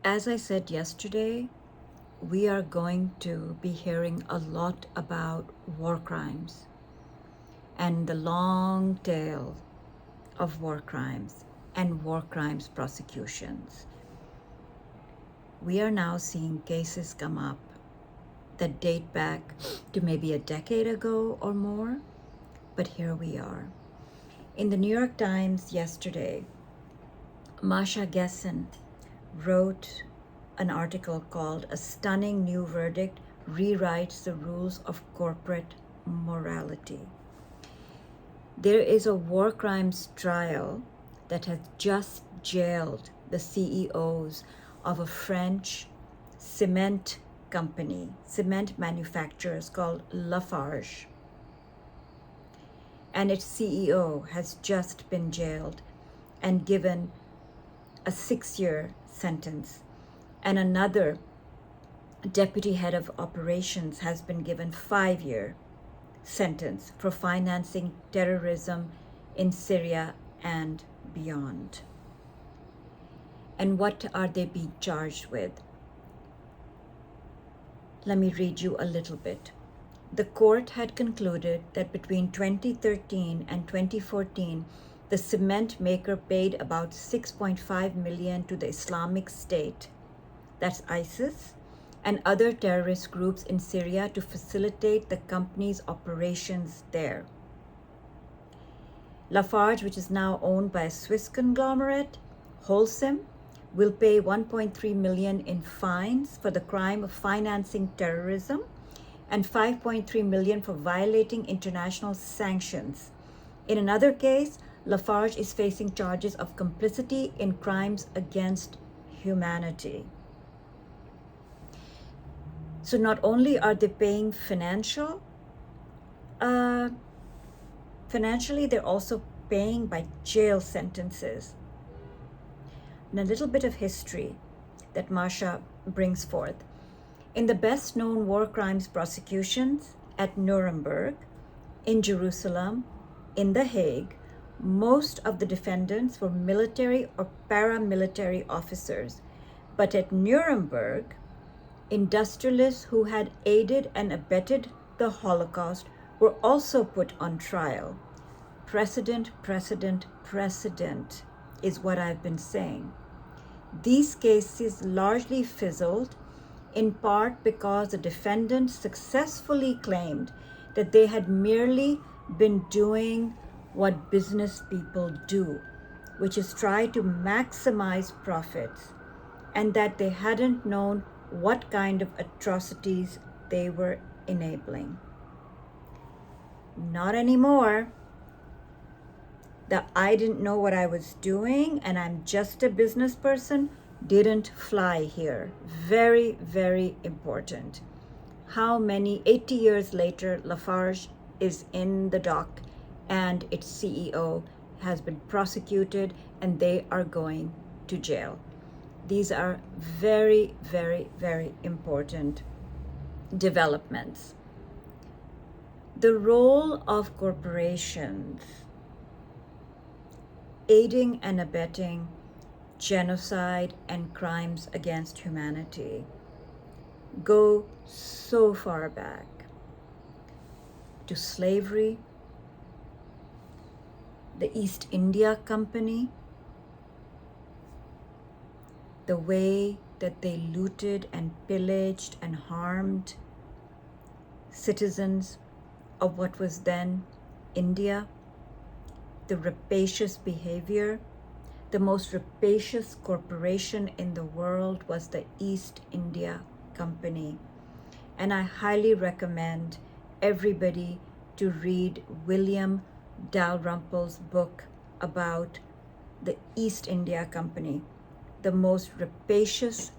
As I said yesterday, we are going to be hearing a lot about war crimes and the long tail of war crimes and war crimes prosecutions. We are now seeing cases come up that date back to maybe a decade ago or more, but here we are. In the New York Times yesterday, Masha Gessen wrote an article called "A Stunning New Verdict Rewrites the Rules of Corporate Morality." There is a war crimes trial that has just jailed the CEOs of a French cement company, cement manufacturers called Lafarge. And its CEO has just been jailed and given a 6-year sentence. And another deputy head of operations has been given 5-year sentence for financing terrorism in Syria and beyond. And what are they being charged with? Let me read you a little bit. The court had concluded that between 2013 and 2014, the cement maker paid about $6.5 million to the Islamic State, that's ISIS, and other terrorist groups in Syria to facilitate the company's operations there. Lafarge, which is now owned by a Swiss conglomerate, Holcim, will pay $1.3 million in fines for the crime of financing terrorism and $5.3 million for violating international sanctions. In another case, Lafarge is facing charges of complicity in crimes against humanity. So not only are they paying financially, they're also paying by jail sentences. And a little bit of history that Masha brings forth. In the best known war crimes prosecutions at Nuremberg, in Jerusalem, in The Hague, most of the defendants were military or paramilitary officers. But at Nuremberg, industrialists who had aided and abetted the Holocaust were also put on trial. Precedent, precedent, precedent is what I've been saying. These cases largely fizzled, in part because the defendants successfully claimed that they had merely been doing what business people do, which is try to maximize profits, and that they hadn't known what kind of atrocities they were enabling. Not anymore. The "I didn't know what I was doing and I'm just a business person" didn't fly here. Very, very important. How many, 80 years later, Lafarge is in the dock and its CEO has been prosecuted and they are going to jail. These are very, very, very important developments. The role of corporations aiding and abetting genocide and crimes against humanity go so far back to slavery, the East India Company, the way that they looted and pillaged and harmed citizens of what was then India, the rapacious behavior. The most rapacious corporation in the world was the East India Company. And I highly recommend everybody to read William Dalrymple's book about the East India Company, the most rapacious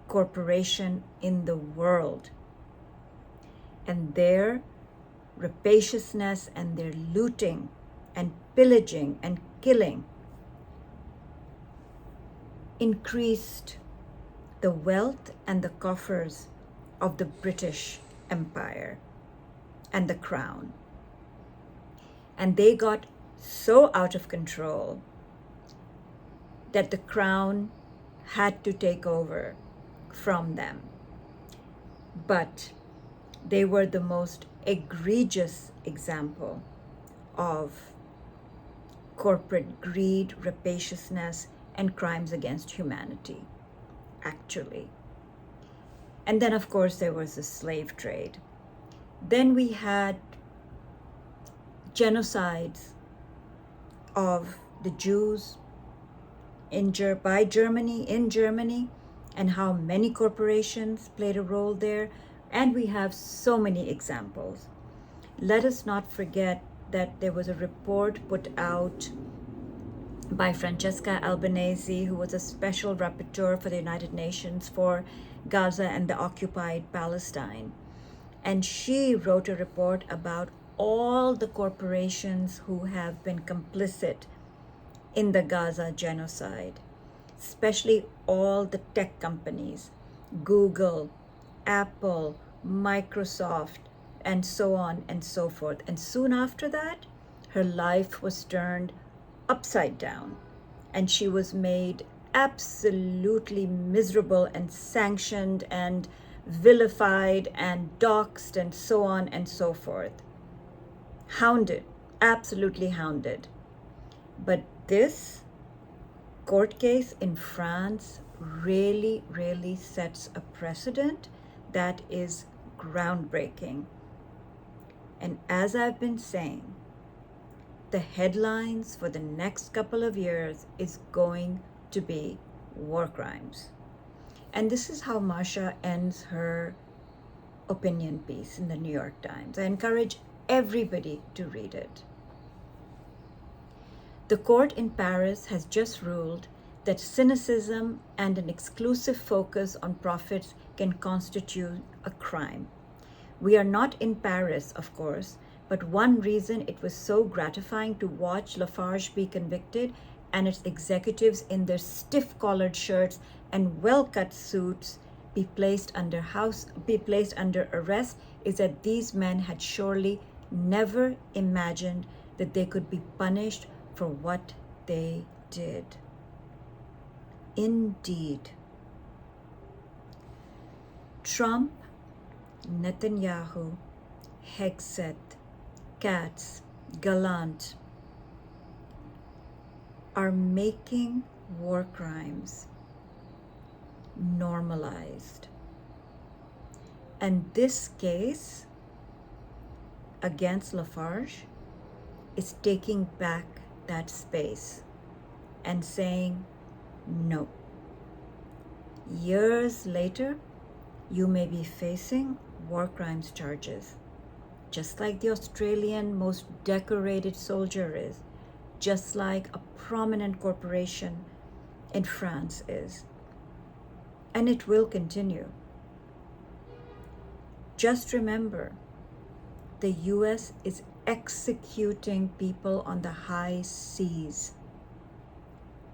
corporation in the world. And their rapaciousness and their looting and pillaging and killing increased the wealth and the coffers of the British Empire and the Crown. And they got so out of control that the Crown had to take over from them. But they were the most egregious example of corporate greed, rapaciousness, and crimes against humanity, actually. And then, of course, there was the slave trade. Then we had genocides of the Jews in Germany, and how many corporations played a role there. And we have so many examples. Let us not forget that there was a report put out by Francesca Albanese, who was a special rapporteur for the United Nations for Gaza and the occupied Palestine. And she wrote a report about all the corporations who have been complicit in the Gaza genocide, especially all the tech companies, Google, Apple, Microsoft, and so on and so forth. And soon after that, her life was turned upside down, and she was made absolutely miserable and sanctioned and vilified and doxxed and so on and so forth. Hounded, absolutely hounded. But this court case in France really, really sets a precedent that is groundbreaking. And as I've been saying, the headlines for the next couple of years is going to be war crimes. And this is how Masha ends her opinion piece in the New York Times. I encourage everybody to read it. The court in Paris has just ruled that cynicism and an exclusive focus on profits can constitute a crime. We are not in Paris, of course, but one reason it was so gratifying to watch Lafarge be convicted and its executives in their stiff-collared shirts and well-cut suits be placed under arrest is that these men had surely never imagined that they could be punished for what they did. Indeed. Trump, Netanyahu, Hegseth, Katz, Gallant are making war crimes normalized. And this case against Lafarge is taking back that space and saying, no. Years later, you may be facing war crimes charges, just like the Australian most decorated soldier is, just like a prominent corporation in France is. And it will continue. Just remember, the US is executing people on the high seas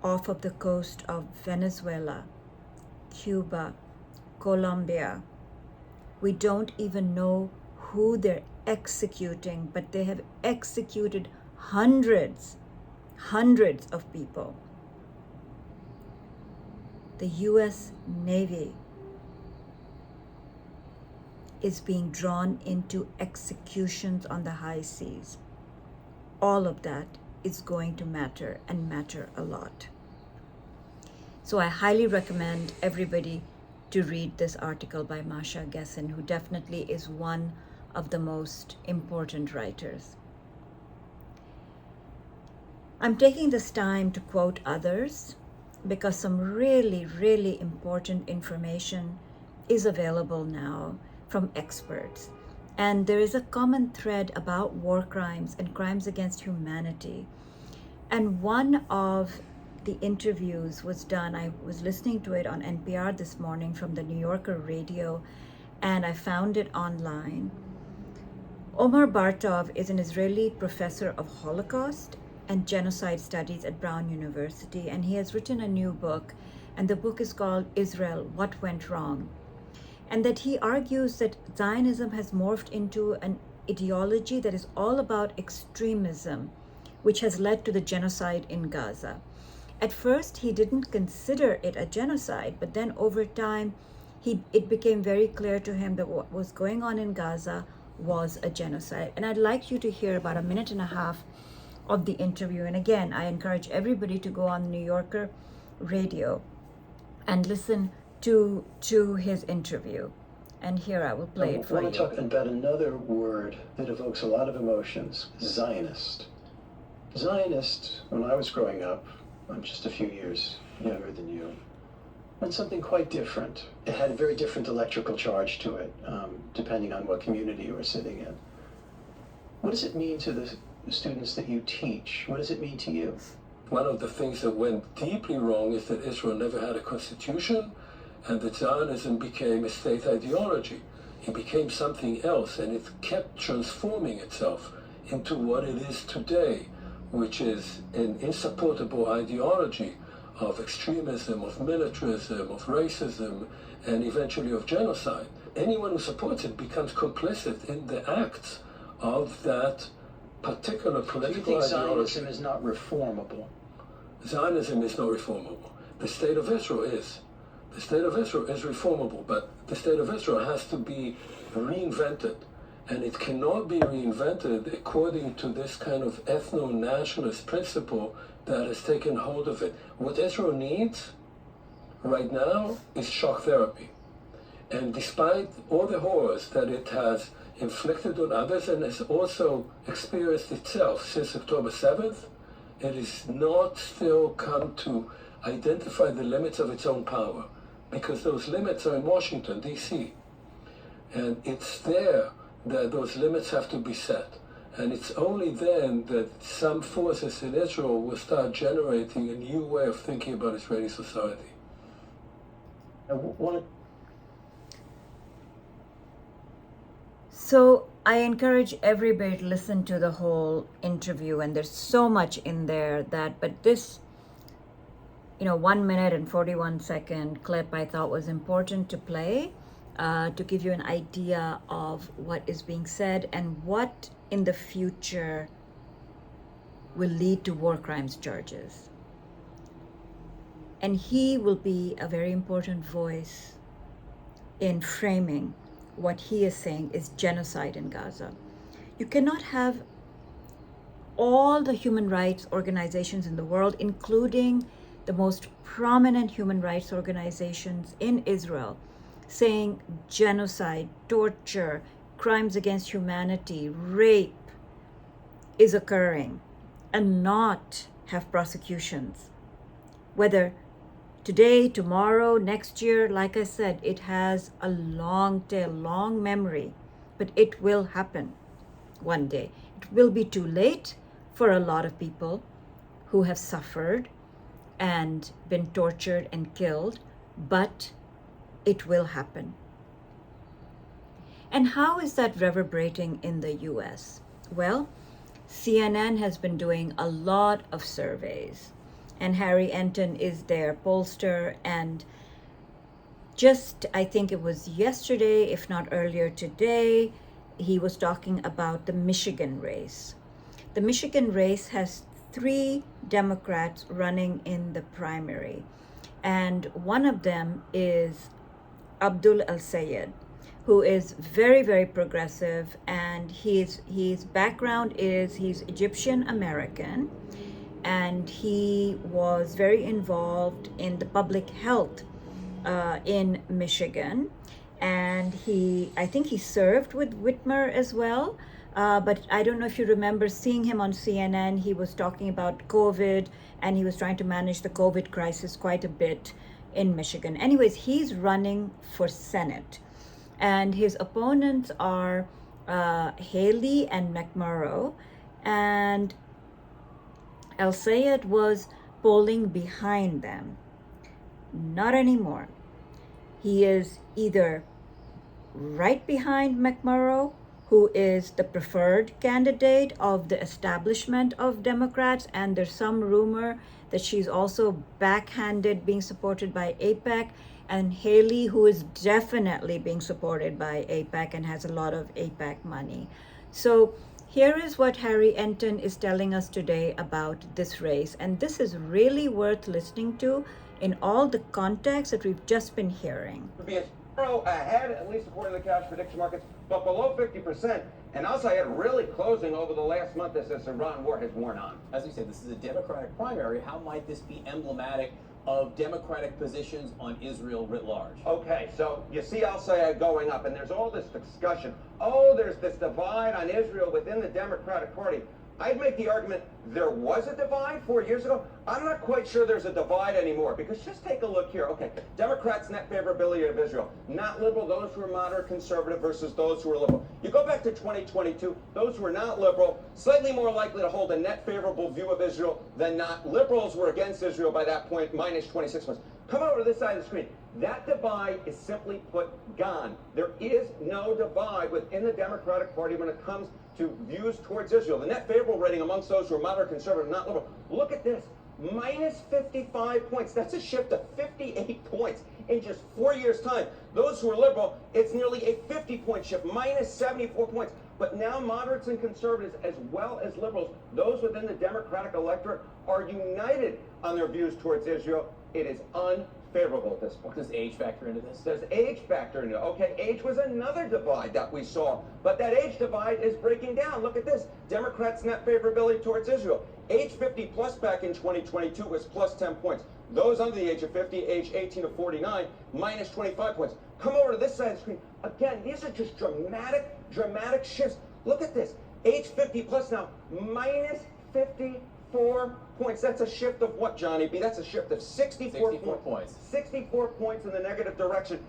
off of the coast of Venezuela, Cuba, Colombia. We don't even know who they're executing, but they have executed hundreds of people. The US Navy is being drawn into executions on the high seas. All of that is going to matter, and matter a lot. So I highly recommend everybody to read this article by Masha Gessen, who definitely is one of the most important writers. I'm taking this time to quote others because some really, really important information is available now from experts. And there is a common thread about war crimes and crimes against humanity. And one of the interviews was done, I was listening to it on NPR this morning from the New Yorker radio, and I found it online. Omar Bartov is an Israeli professor of Holocaust and genocide studies at Brown University, and he has written a new book, and the book is called Israel, What Went Wrong? And that he argues that Zionism has morphed into an ideology that is all about extremism, which has led to the genocide in Gaza. At first, he didn't consider it a genocide, but then over time, it became very clear to him that what was going on in Gaza was a genocide. And I'd like you to hear about a minute and a half of the interview. And again, I encourage everybody to go on New Yorker radio and listen to his interview. And here I will play it for you. I want to talk about another word that evokes a lot of emotions: Zionist. Zionist, when I was growing up, I'm just a few years younger than you, meant something quite different. It had a very different electrical charge to it, depending on what community you were sitting in. What does it mean to the students that you teach? What does it mean to you? One of the things that went deeply wrong is that Israel never had a constitution, and that Zionism became a state ideology. It became something else, and it kept transforming itself into what it is today, which is an insupportable ideology of extremism, of militarism, of racism, and eventually of genocide. Anyone who supports it becomes complicit in the acts of that particular political ideology. Zionism is not reformable? Zionism is not reformable. The state of Israel is. The state of Israel is reformable, but the state of Israel has to be reinvented. And it cannot be reinvented according to this kind of ethno-nationalist principle that has taken hold of it. What Israel needs right now is shock therapy. And despite all the horrors that it has inflicted on others and has also experienced itself since October 7th, it is not still come to identify the limits of its own power, because those limits are in Washington, D.C. And it's there that those limits have to be set. And it's only then that some forces in Israel will start generating a new way of thinking about Israeli society. So I encourage everybody to listen to the whole interview, and there's so much in there but this 1 minute and 41 second clip I thought was important to play to give you an idea of what is being said and what in the future will lead to war crimes charges. And he will be a very important voice in framing what he is saying is genocide in Gaza. You cannot have all the human rights organizations in the world, including the most prominent human rights organizations in Israel, saying genocide, torture, crimes against humanity, rape is occurring, and not have prosecutions. Whether today, tomorrow, next year, like I said, it has a long tail, long memory, but it will happen one day. It will be too late for a lot of people who have suffered and been tortured and killed, but it will happen. And how is that reverberating in the US? Well, CNN has been doing a lot of surveys, and Harry Enton is their pollster, and just, I think it was yesterday, if not earlier today, he was talking about the Michigan race. The Michigan race has 3 Democrats running in the primary, and one of them is Abdul El-Sayed, who is very, very progressive, and his background is he's Egyptian American, and he was very involved in the public health in Michigan, and I think he served with Whitmer as well. But I don't know if you remember seeing him on CNN. He was talking about COVID, and he was trying to manage the COVID crisis quite a bit in Michigan. Anyways, he's running for Senate, and his opponents are Haley and McMurrow, and El-Sayed was polling behind them. Not anymore. He is either right behind McMurrow, who is the preferred candidate of the establishment of Democrats, and there's some rumor that she's also backhanded being supported by AIPAC, and Haley, who is definitely being supported by AIPAC and has a lot of AIPAC money. So Here is what Harry Enton is telling us today about this race, and this is really worth listening to in all the context that we've just been hearing. Be a zero ahead, at least according to the cash prediction markets, but below 50%. And I'll say it really closing over the last month as this Iran war has worn on. As we said, this is a Democratic primary. How might this be emblematic of Democratic positions on Israel writ large? Okay, so you see Al-Sayed going up, and there's all this discussion. Oh, there's this divide on Israel within the Democratic Party. I'd make the argument there was a divide 4 years ago. I'm not quite sure there's a divide anymore, because just take a look here. Okay, Democrats' net favorability of Israel. Not liberal, those who are moderate conservative versus those who are liberal. You go back to 2022, those who are not liberal, slightly more likely to hold a net favorable view of Israel than not. Liberals were against Israel by that point, minus 26 points. Come over to this side of the screen. That divide is simply put gone. There is no divide within the Democratic Party when it comes to views towards Israel. The net favorable rating amongst those who are moderate conservative, not liberal. Look at this, minus 55 points. That's a shift of 58 points in just 4 years' time. Those who are liberal, it's nearly a 50-point shift, minus 74 points. But now moderates and conservatives, as well as liberals, those within the Democratic electorate, are united on their views towards Israel. It is unfavorable at this point. Does age factor into this? Does age factor into it? Okay, age was another divide that we saw, but that age divide is breaking down. Look at this. Democrats' net favorability towards Israel. Age 50 plus back in 2022 was plus 10 points. Those under the age of 50, age 18 to 49, minus 25 points. Come over to this side of the screen. Again, these are just dramatic shifts. Look at this. Age 50 plus now, minus 54 points. That's a shift of what, Johnny B? That's a shift of 64 points. 64 points in the negative direction.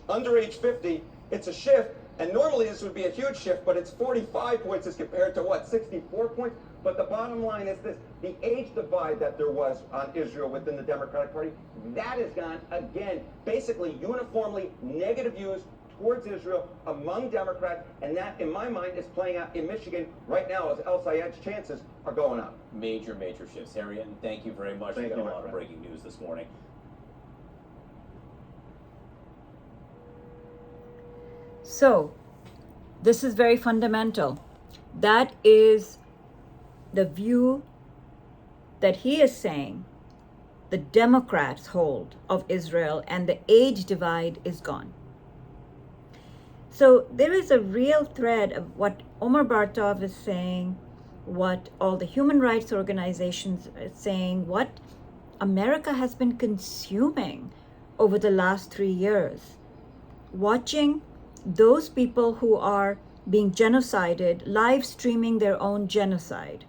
Under age 50, it's a shift. And normally this would be a huge shift, but it's 45 points as compared to what, 64 points? But the bottom line is this, the age divide that there was on Israel within the Democratic Party, that has gone, again, basically uniformly negative views towards Israel among Democrats, and that, in my mind, is playing out in Michigan right now as El-Sayed's chances are going up. Major shifts. Harry, and thank you very much. Thank We've got you, a lot my of friend. breaking news this morning. So, this is very fundamental. That is the view that he is saying the Democrats hold of Israel, and the age divide is gone. So there is a real thread of what Omar Bartov is saying, what all the human rights organizations are saying, what America has been consuming over the last 3 years, watching those people who are being genocided, live streaming their own genocide.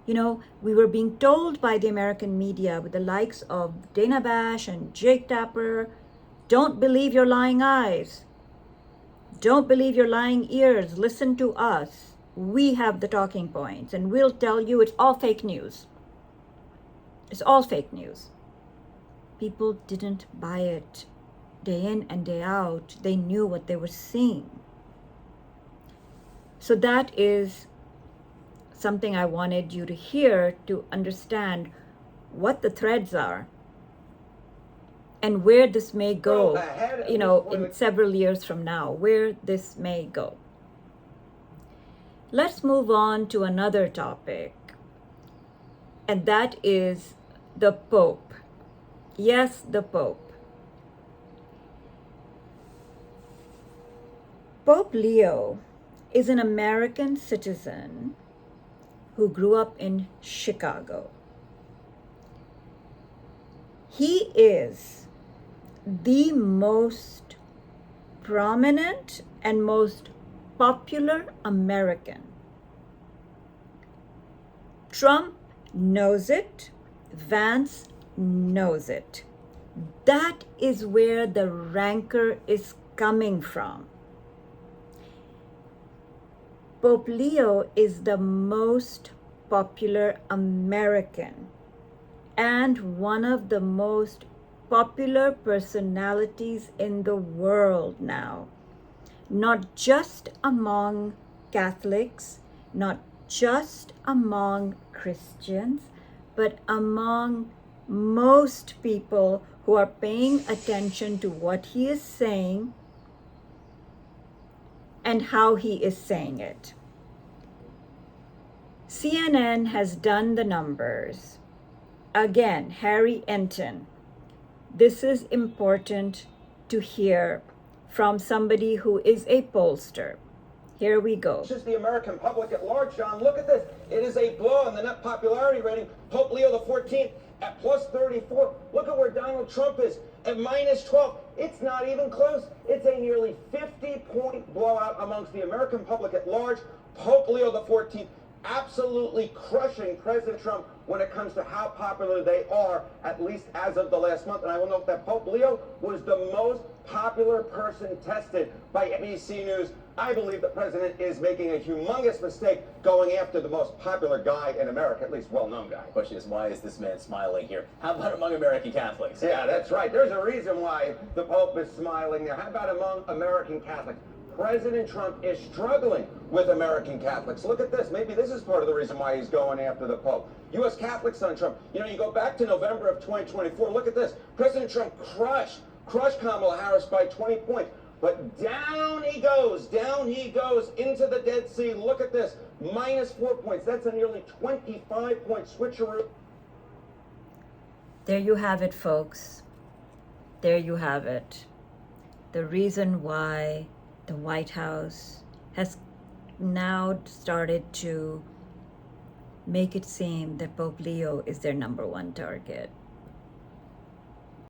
You know, we were being told by the American media with the likes of Dana Bash and Jake Tapper, don't believe your lying eyes. Don't believe your lying ears. Listen to us. We have the talking points, and we'll tell you it's all fake news. It's all fake news. People didn't buy it. Day in and day out, they knew what they were seeing. So that is something I wanted you to hear to understand what the threads are and where this may go, you know, in several years from now, where this may go. Let's move on to another topic, and that is the Pope. Yes, the Pope. Pope Leo is an American citizen who grew up in Chicago. He is the most prominent and most popular American. Trump knows it. Vance knows it. That is where the rancor is coming from. Pope Leo is the most popular American and one of the most popular personalities in the world now. Not just among Catholics, not just among Christians, but among most people who are paying attention to what he is saying and how he is saying it. CNN has done the numbers. Again, Harry Enton. This is important to hear from somebody who is a pollster. Here we go. Just the American public at large, John. Look at this. It is a blow on the net popularity rating. Pope Leo XIV at plus 34. Look at where Donald Trump is at minus 12. It's not even close. It's a nearly 50-point blowout amongst the American public at large. Pope Leo XIV absolutely crushing President Trump when it comes to how popular they are, at least as of the last month. And I will note that Pope Leo was the most popular person tested by NBC News. I believe the president is making a humongous mistake going after the most popular guy in America, at least well-known guy. The question is, why is this man smiling here? How about among American Catholics? Yeah, that's right. There's a reason why the Pope is smiling there. How about among American Catholics? President Trump is struggling with American Catholics. Look at this. Maybe this is part of the reason why he's going after the Pope. U.S. Catholics on Trump. You know, you go back to November of 2024. Look at this. President Trump crushed Kamala Harris by 20 points. But down he goes into the Dead Sea. Look at this. Minus 4 points. That's a nearly 25-point switcheroo. There you have it, folks. There you have it. The reason why the White House has now started to make it seem that Pope Leo is their number one target.